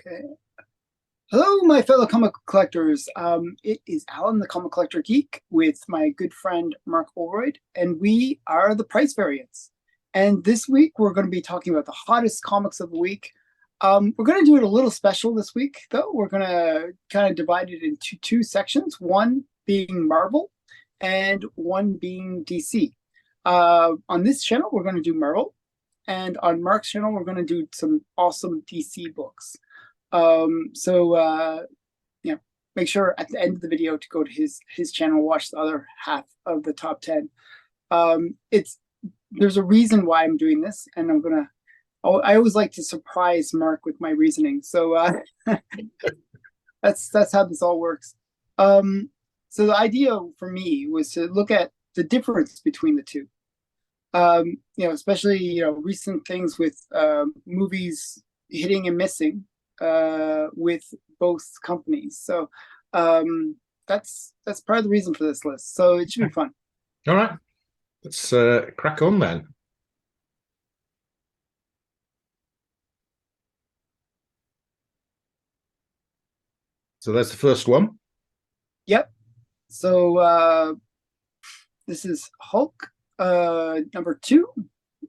Okay. Hello, my fellow comic collectors. It is Alan, the Comic Collector Geek, with my good friend Mark Olroyd, and we are the Price Variants. And this week, we're going to be talking about the hottest comics of the week. We're going to do it a little special this week, though. We're going to kind of divide it into two sections, one being Marvel and one being DC. On this channel, we're going to do Marvel, and on Mark's channel, we're going to do some awesome DC books. Make sure at the end of the video to go to his channel, watch the other half of the top 10. There's a reason why I'm doing this, and I always like to surprise Mark with my reasoning. So that's how this all works. So the idea for me was to look at the difference between the two. Especially recent things with movies hitting and missing with both companies. So that's part of the reason for this list. So it should be fun. All right, let's crack on then. So that's the first one. Yep. So this is Hulk number 2.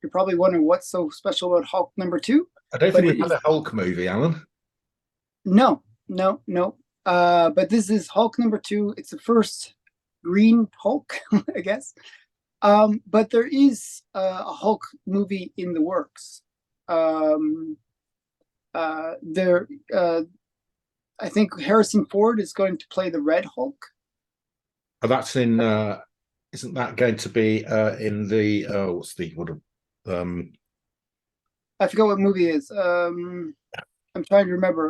You're probably wondering what's so special about Hulk number 2. I don't think we had a Hulk movie, Alan. No. But this is Hulk number 2. It's the first green Hulk, I guess. But there is a Hulk movie in the works. I think Harrison Ford is going to play the Red Hulk. Oh, that's in. Isn't that going to be in the? I forgot what movie it is. I'm trying to remember.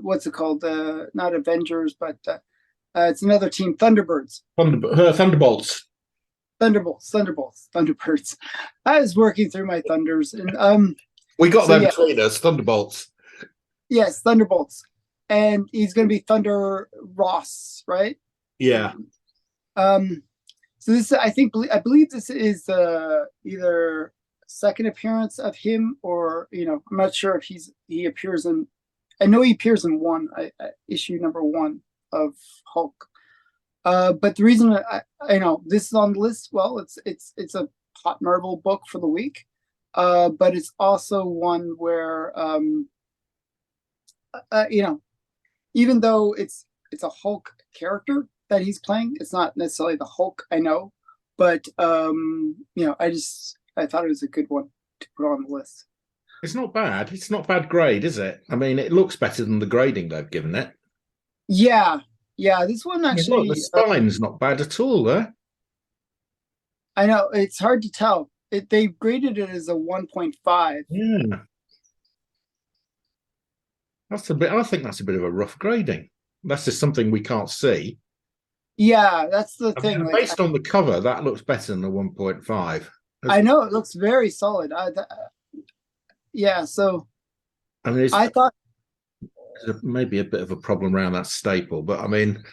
What's it called? Not Avengers, but it's another team. Thunderbirds. Thunderbolts. Thunderbirds. I was working through my thunders, and we got them between us. Thunderbolts. Yes, Thunderbolts, and he's going to be Thunder Ross, right? Yeah. So this, I believe this is either second appearance of him, or I'm not sure if he appears in. I know he appears in issue number 1 of Hulk. But the reason I know this is on the list, well, it's a hot Marvel book for the week, but it's also one where even though it's a Hulk character that he's playing, it's not necessarily the Hulk, I know, but I thought it was a good one to put on the list. It's not bad. It's not bad grade, is it? I mean, it looks better than the grading they've given it. Yeah, this one actually. Look, the spine's not bad at all, though. I know, it's hard to tell. They've graded it as a 1.5. Yeah. That's a bit. I think that's a bit of a rough grading. That's just something we can't see. Yeah, that's the thing. Mean, based on the cover, that looks better than the 1.5. I know, it looks very solid. So I mean, I thought there's maybe a bit of a problem around that staple, but I mean,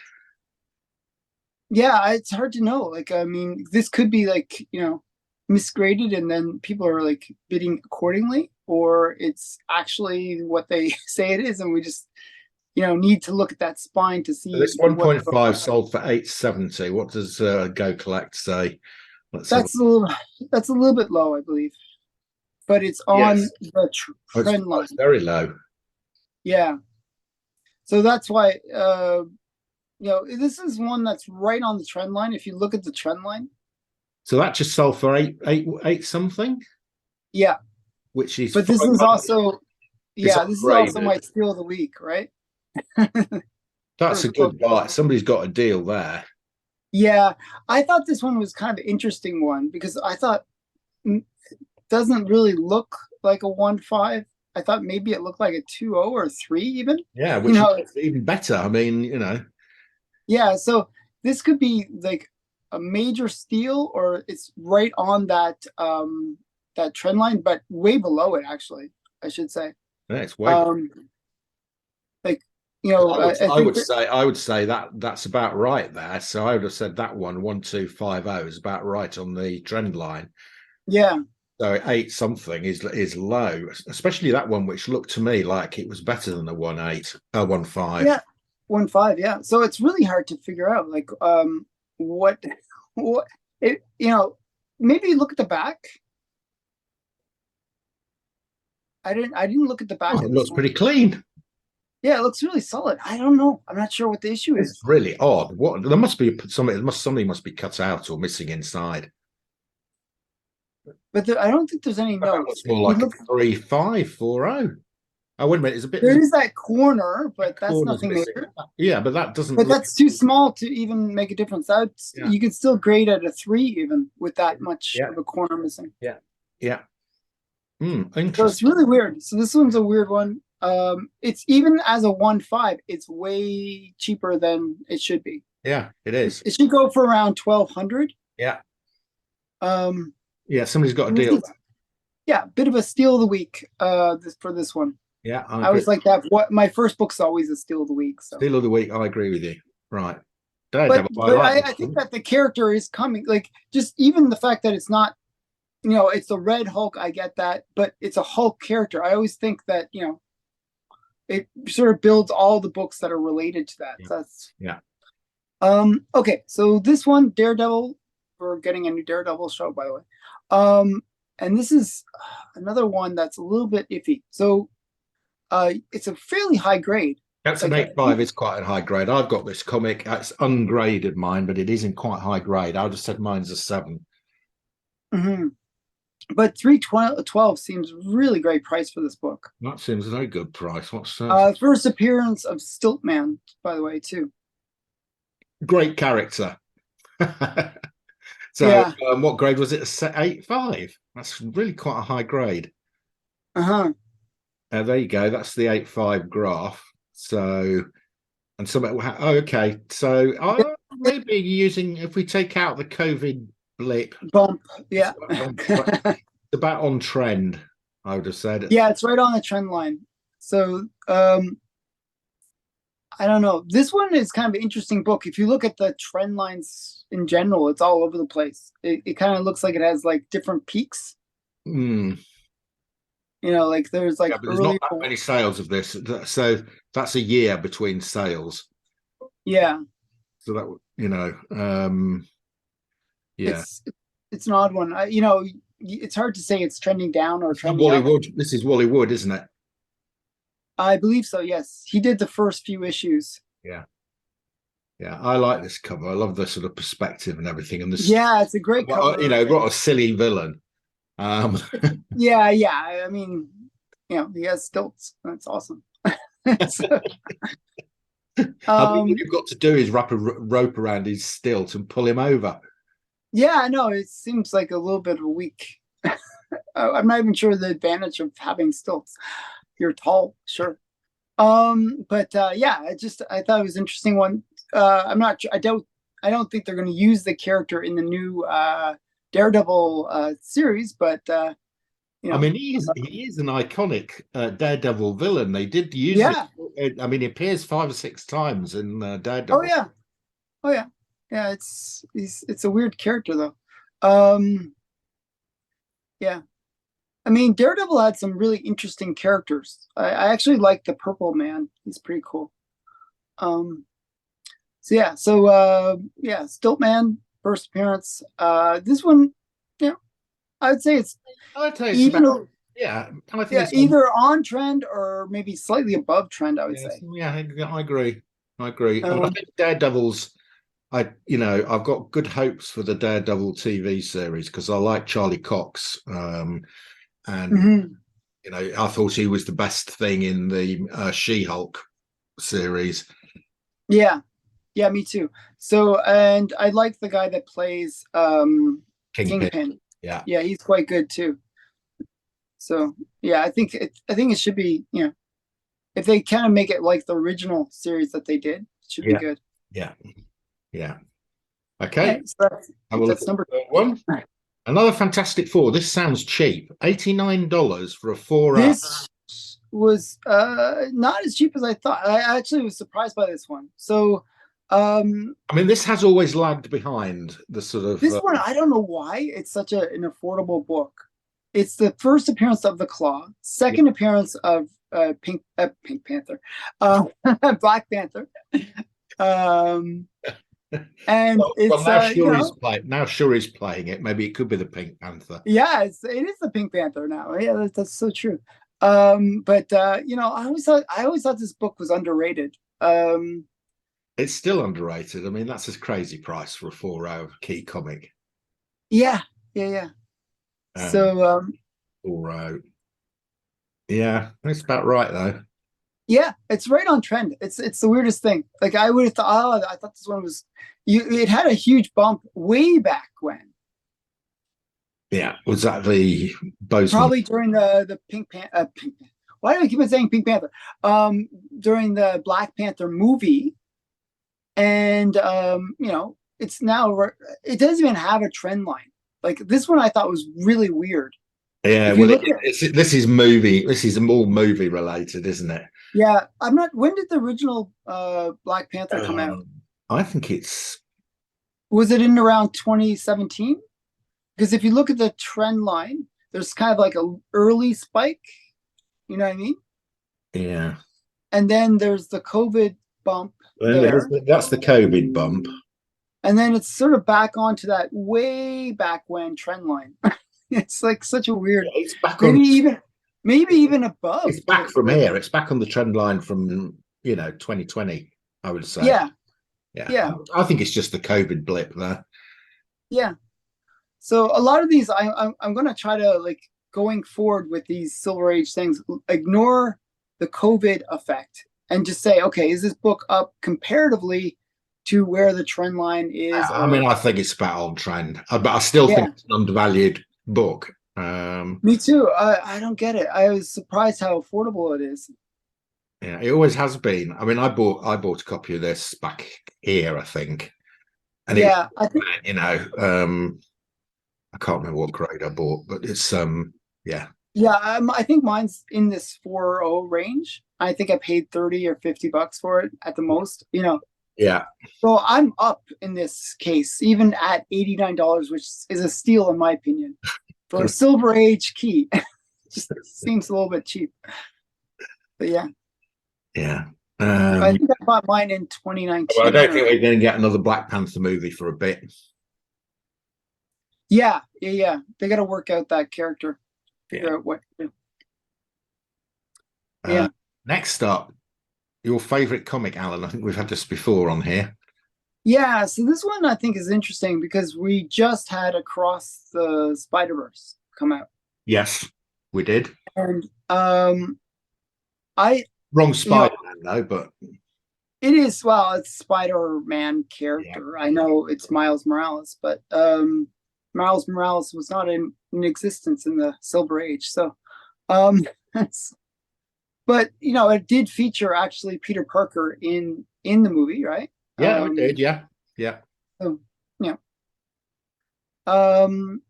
yeah, it's hard to know. This could be misgraded, and then people are bidding accordingly, or it's actually what they say it is, and we just need to look at that spine to see. So this 1.5 sold for $8.70. What does Go Collect say? That's a little bit low, I believe, but it's on the trend line. It's very low. Yeah, so that's why this is one that's right on the trend line. If you look at the trend line, so that just sold for eight something. Yeah, which is. But this is also, this is also my steal of the week, right? That's a good buy. Somebody's got a deal there. Yeah, I thought this one was kind of an interesting one because I thought it doesn't really look like a 1.5. I thought maybe it looked like a 2.0 or 3 even. Yeah, which is even better. I mean, Yeah, so this could be like a major steal, or it's right on that that trend line, but way below it, actually, I should say. Yeah, it's way I would say that that's about right there. So I would have said that 1.1250 is about right on the trend line. Yeah, So 8 something is low, especially that one, which looked to me like it was better than the 1.8, 1.5. Yeah, 1.5. Yeah. So it's really hard to figure out like what what it maybe look at the back. I didn't look at the Oh, back it of this looks one. pretty clean. Yeah, it looks really solid. I don't know. I'm not sure what the issue It's is. really odd. What there must be something must be cut out or missing inside. But I don't think there's any That notes. looks If more you like a look, 3.540. Oh, wait a minute. there is that corner, That but that's corner's nothing missing. major. Yeah, but that doesn't But look. that's too small to even make a difference. That's Yeah, you could still grade at a 3 even with that much yeah, of a corner missing. yeah, yeah. So it's Interesting. really weird. So this one's a weird one. It's even as a 1.5, it's way cheaper than it should be. Yeah, it It, is. it should go for around 1,200. Yeah, Um, yeah. Somebody's got a this deal. is, yeah, bit of a steal of the week. For this one, Yeah, I I agree. always like that. What my first book's always a steal of the week. So, Deal of the week. I agree with you. Right. but Daredevil. I but like I, this I think one. that the character is coming. Like just even the fact that it's not, it's the Red Hulk. I get that, but it's a Hulk character. I always think that it sort of builds all the books that are related to that. Yeah, So that's yeah. okay. So this one, Daredevil, we're getting a new Daredevil show, by the way. And this is another one that's a little bit iffy. So it's a fairly high grade. That's an Like 8.5. It's quite a high grade. I've got this comic. It's ungraded mine, but it is in quite high grade. I just said mine's a 7. mhm. But 312 seems really great price for this book. That seems a very good price. What's that? First appearance of Stiltman, by the way, too. Great character. So, Yeah. what grade was it? A 8.5. That's really quite a high grade. Uh-huh. There you go. That's the 8.5 graph. So, and some. Oh, okay. So, maybe using if we take out the COVID blip, Bump. it's Yeah. about on trend. I would have said. Yeah, it's right on the trend line. So I don't know. This one is kind of an interesting book. If you look at the trend lines in general, it's all over the place. It kind of looks like it has like different peaks. Hmm. Like there's like Yeah, but there's not earlier. that many sales of this. So that's a year between sales. Yeah, So that yeah. it's it's an odd one. It's hard to say it's trending down or It's not trending Wally up. Wood. This is Wally Wood, isn't it? I believe so. Yes, he did the first few issues. Yeah. Yeah, I like this cover. I love the sort of perspective and everything. And this, Yeah, it's a great cover. what a silly villain. Um, Yeah, yeah. I mean, he has stilts. That's awesome. So, I mean, what um, you've got to do is wrap a rope around his stilt and pull him over. yeah, I know. It seems like a little bit of a weak. I'm not even sure the advantage of having stilts. You're tall, sure. But yeah, I thought it was an interesting one. I'm not sure. I don't think they're going to use the character in the new Daredevil series, but I mean, he is an iconic Daredevil villain. They did use it. yeah. I mean, he appears 5 or 6 times in Oh Daredevil. yeah. Oh yeah. Yeah. It's a weird character though. Um, yeah. I mean, Daredevil had some really interesting characters. I actually like the Purple Man. He's pretty cool. Um, so Stiltman first appearance. This one, yeah, I would say it's I'd say it's about, even yeah. I think yeah, it's on. either on trend or maybe slightly above trend, I would Yes, say. yeah, I agree. I agree. I mean, I Um, think Daredevil's. I've got good hopes for the Daredevil TV series because I like Charlie Cox, and mhm. I thought he was the best thing in the She-Hulk series. Yeah, yeah, me too. So, and I like the guy that plays Kingpin. Kingpin. Yeah, Yeah, he's quite good too. So, yeah, I think it should be, if they kind of make it like the original series that they did, it should be yeah, good. yeah, yeah. All Okay, right, so have a look that's at the number third one. Another Fantastic Four. This sounds cheap. $89 for a 4 hour. this was not as cheap as I thought. I actually was surprised by this one. So I mean, this has always lagged behind the sort of this one, I don't know why it's such an affordable book. It's the first appearance of the Claw, Yeah. second appearance of Pink Panther, uh, Black Panther, um, and Well, it's now Shuri's playing it. Maybe it could be the Pink Panther. yeah, it is the Pink Panther now. Yeah, that's so true. But I always thought this book was underrated. It's still underrated. I mean, that's a crazy price for a 4-hour key comic. Yeah, yeah, yeah. Um, So 4-hour. Yeah, that's about right though. yeah, it's right on trend. It's the weirdest thing. Like I would have thought, oh, I thought this one was you. It had a huge bump way back when, Yeah, was that the Bozeman? probably during the Pink. Why do I keep on saying Pink Panther? During the Black Panther movie, and it's now it doesn't even have a trend line. Like this one, I thought was really weird. Yeah, If you well, look at this is movie. This is more movie related, isn't it? yeah, I'm not. When did the original Black Panther come out? Um, I think it's Was it in around 2017? Because if you look at the trend line, there's kind of like a early spike, you know what I mean? yeah. And then there's the COVID bump there. That's the COVID bump. And then it's sort of back onto that way back when trend line. It's like such a weird, Yeah, it's back maybe on. even maybe even above. It's back from here. It's back on the trend line from 2020. I would say. Yeah, Yeah, yeah, I think it's just the COVID blip there. yeah. So a lot of these, I'm going to try to like going forward with these Silver Age things, ignore the COVID effect and just say, okay, is this book up comparatively to where the trend line is? I mean, I think it's about on trend, but I still Yeah, think it's an undervalued book. me too. I don't get it. I was surprised how affordable it is. Yeah, it always has been. I mean, I bought a copy of this back here, I think, and it was, Yeah, I think. I can't remember what grade I bought, but it's yeah, Yeah, I think mine's in this 4.0 range. I think I paid 30 or $50 for it at the most. yeah, So I'm up in this case, even at $89, which is a steal in my opinion. For a Silver Age key. Just seems a little bit cheap. But yeah. yeah. I think I bought mine in Well, I 2019 don't think or we're going to get another Black Panther movie for a bit. yeah. They gotta work out that character. Figure Yeah. out what to do. Uh, Yeah. Next up, your favorite comic, Alan. I think we've had this before on here. Yeah, so this one I think is interesting because we just had Across the Spider-Verse come out. Yes, we did. And I Wrong you know Spider-Man though, but it is well, it's Spider-Man yeah, character. I know it's Miles Morales, but Miles Morales was not in existence in the Silver Age. So um but it did feature actually Peter Parker in the movie, right? yeah, no, it did. Yeah, yeah, So yeah. Um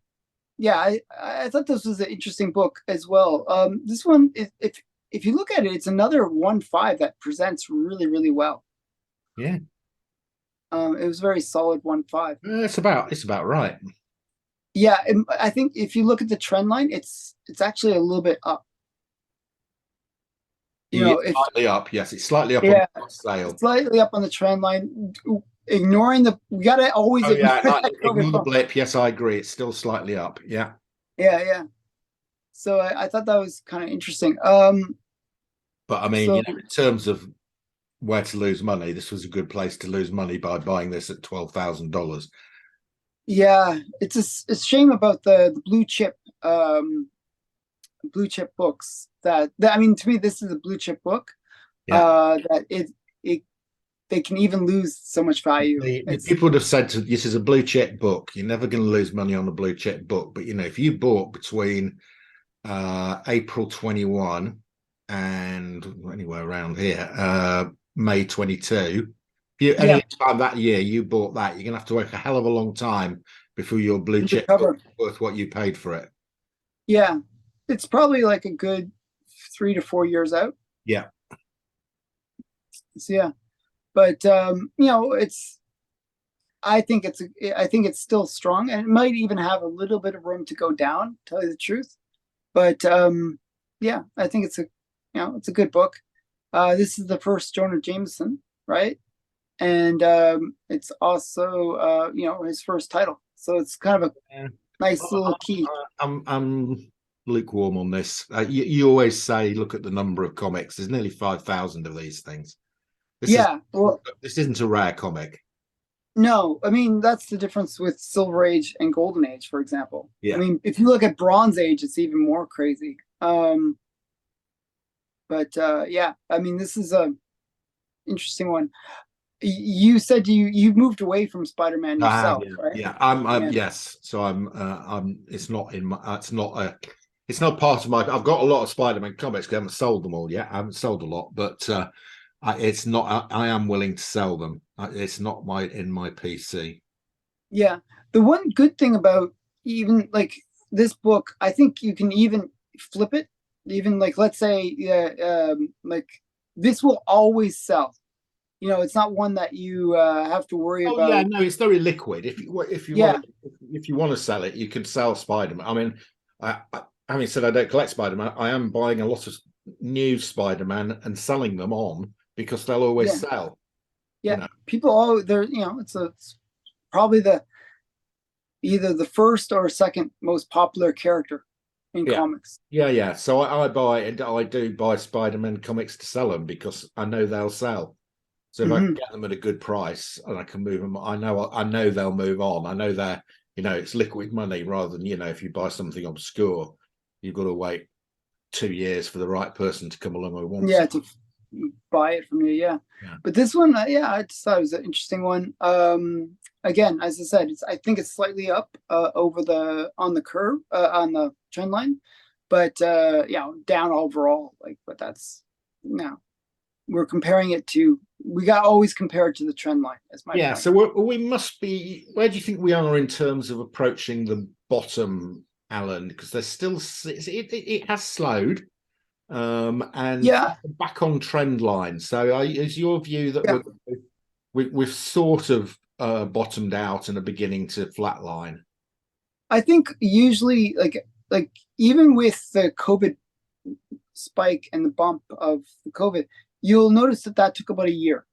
yeah, I thought this was an interesting book as well. This one, if you look at it, it's another 1.5 that presents really, really well. yeah. It was very solid 1.5. It's about right. Yeah, I think if you look at the trend line, it's actually a little bit up. It's If slightly up. Yes, it's slightly up on yeah, the sale. slightly up on the trend line. Ignoring we gotta always Oh ignore yeah, that ignore COVID the bump. blip. Yes, I agree. It's still slightly up. Yeah, Yeah, yeah. So I thought that was kind of interesting. but I mean, So in terms of where to lose money, this was a good place to lose money by buying this at $12,000. yeah, it's a shame about the blue chip books that I mean to me this is a blue chip book Yeah. that it they can even lose so much value. The It's people would have said this is a blue chip book. You're never going to lose money on a blue chip book. But if you bought between April 21 and anywhere around here, May 22, if you yeah, any time that year you bought that, you're going to have to wait a hell of a long time before your blue chip book recover. is worth what you paid for it. Yeah, it's probably like a good 3 to 4 years out. Yeah. So yeah, but it's I think it's still strong and it might even have a little bit of room to go down, tell you the truth. But yeah, I think it's a good book. This is the first Jonah Jameson, right? And it's also his first title, so it's kind of a Yeah. nice little key. I'm lukewarm on this. You always say, look at the number of comics. There's nearly 5,000 of these things. This is Yeah, well, this isn't a rare comic. no, I mean that's the difference with Silver Age and Golden Age, for example. I Yeah. mean, if you look at Bronze Age, it's even more crazy. But yeah, I mean, this is a interesting one. You said you've moved away from Spider-Man I have, yourself, yeah, right? yeah. I'm Yeah, yes. So I'm. It's not in my. It's not a. It's not part of my. I've got a lot of Spider-Man comics. I haven't sold them all yet. I haven't sold a lot, but it's not. I am willing to sell them. It's not my in my PC. yeah. The one good thing about even like this book, I think you can even flip it. Even like let's say, yeah, like this will always sell. It's not one that you have to worry Oh yeah, about. no, it's very liquid. If you want Yeah, to if you want to sell it, you can sell Spider-Man. I mean, having said I don't collect Spider-Man, I am buying a lot of new Spider-Man and selling them on because they'll always yeah, sell. You yeah. know, People, oh, they're it's probably the either the first or second most popular character in yeah, comics. yeah. So I do buy Spider-Man comics to sell them because I know they'll sell. So if I can Hmm. get them at a good price and I can move them, I know they'll move on. I know they're it's liquid money rather than if you buy something obscure, you've got to wait 2 years for the right person to come along who wants Yeah, it. to buy it from you. Yeah, Yeah, but this one, yeah, I just thought it was an interesting one. Again, as I said, I think it's slightly up over the on the curve on the trend line, but yeah, down overall. Like, but that's no, we're comparing it to we got always compared to the trend line. Is my yeah. point. So we must be. Where do you think we are in terms of approaching the bottom, Alan? Because there's still it has slowed, and Yeah, back on trend line. So is your view that yeah. we've sort of bottomed out and are beginning to flatline? I think usually like even with the COVID spike and the bump of the COVID, you'll notice that took about a year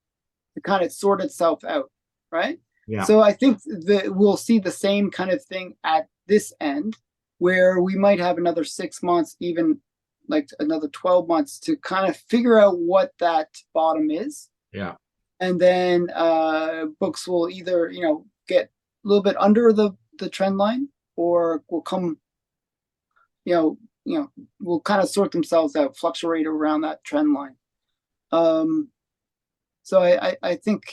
to kind of sort itself out, right? Yeah. So I think that we'll see the same kind of thing at this end, where we might have another 6 months, even like another 12 months to kind of figure out what that bottom is. Yeah. And then books will either, get a little bit under the trend line or will come, you know, will kind of sort themselves out, fluctuate around that trend line. Um, So I think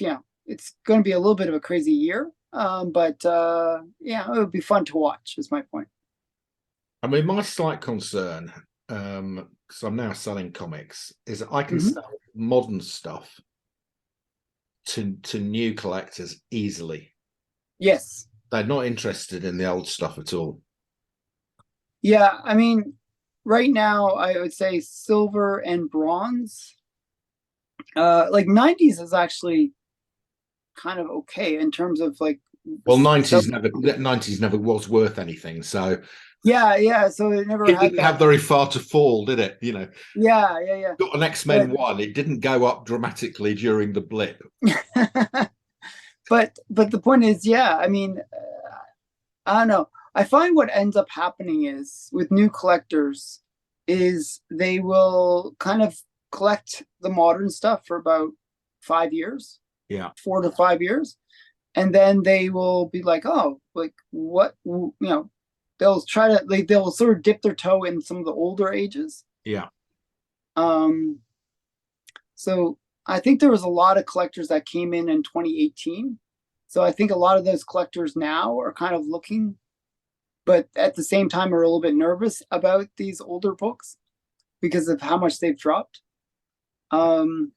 it's going to be a little bit of a crazy year, but yeah, it would be fun to watch. Is my point. I mean, my slight concern, because I'm now selling comics, is that I can Hmm. sell modern stuff to new collectors easily. Yes, They're not interested in the old stuff at all. yeah. I mean, right now I would say silver and bronze. Like '90s is actually kind of okay in terms of like Well, so. nineties never was worth anything, so Yeah, yeah. So it never it had didn't that. have very far to fall, did it? Yeah, yeah, yeah. Got an X-Men But one. It didn't go up dramatically during the blip. but the point is, yeah. I mean, I don't know. I find what ends up happening is with new collectors is they will kind of collect the modern stuff for about 5 years, Yeah, 4 to 5 years, and then they will be like, oh, like what they'll try to like they'll sort of dip their toe in some of the older ages. yeah, Um, so I think there was a lot of collectors that came in 2018. So I think a lot of those collectors now are kind of looking but at the same time are a little bit nervous about these older books because of how much they've dropped. Um,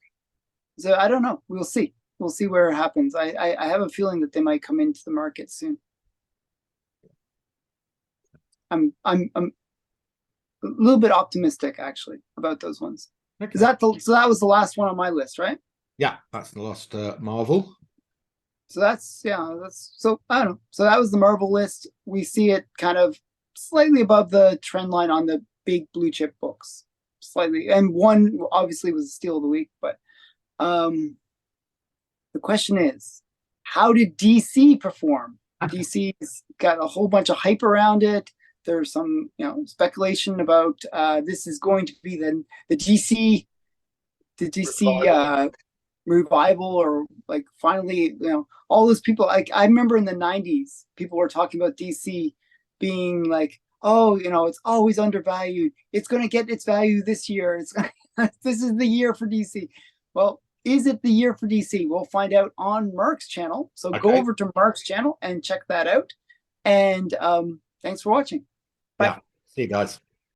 so I don't know. We'll see. We'll see where it happens. I have a feeling that they might come into the market soon. I'm a little bit optimistic actually about those ones. Is okay, that so that was the last one on my list, right? yeah. That's the last Marvel. So that's yeah, that's so I don't know. So that was the Marvel list. We see it kind of slightly above the trend line on the big blue chip books slightly, and one obviously was a steal of the week. But the question is, how did DC perform? DC's got a whole bunch of hype around it. There's some, speculation about this is going to be the DC revival, or like finally, all those people. Like I remember in the '90s, people were talking about DC being like, oh, it's always undervalued. It's going to get its value this year. This is the year for DC. Well, is it the year for DC? We'll find out on Mark's channel. So go over to Mark's channel and check that out. And thanks for watching. Bye. Yeah. See you guys.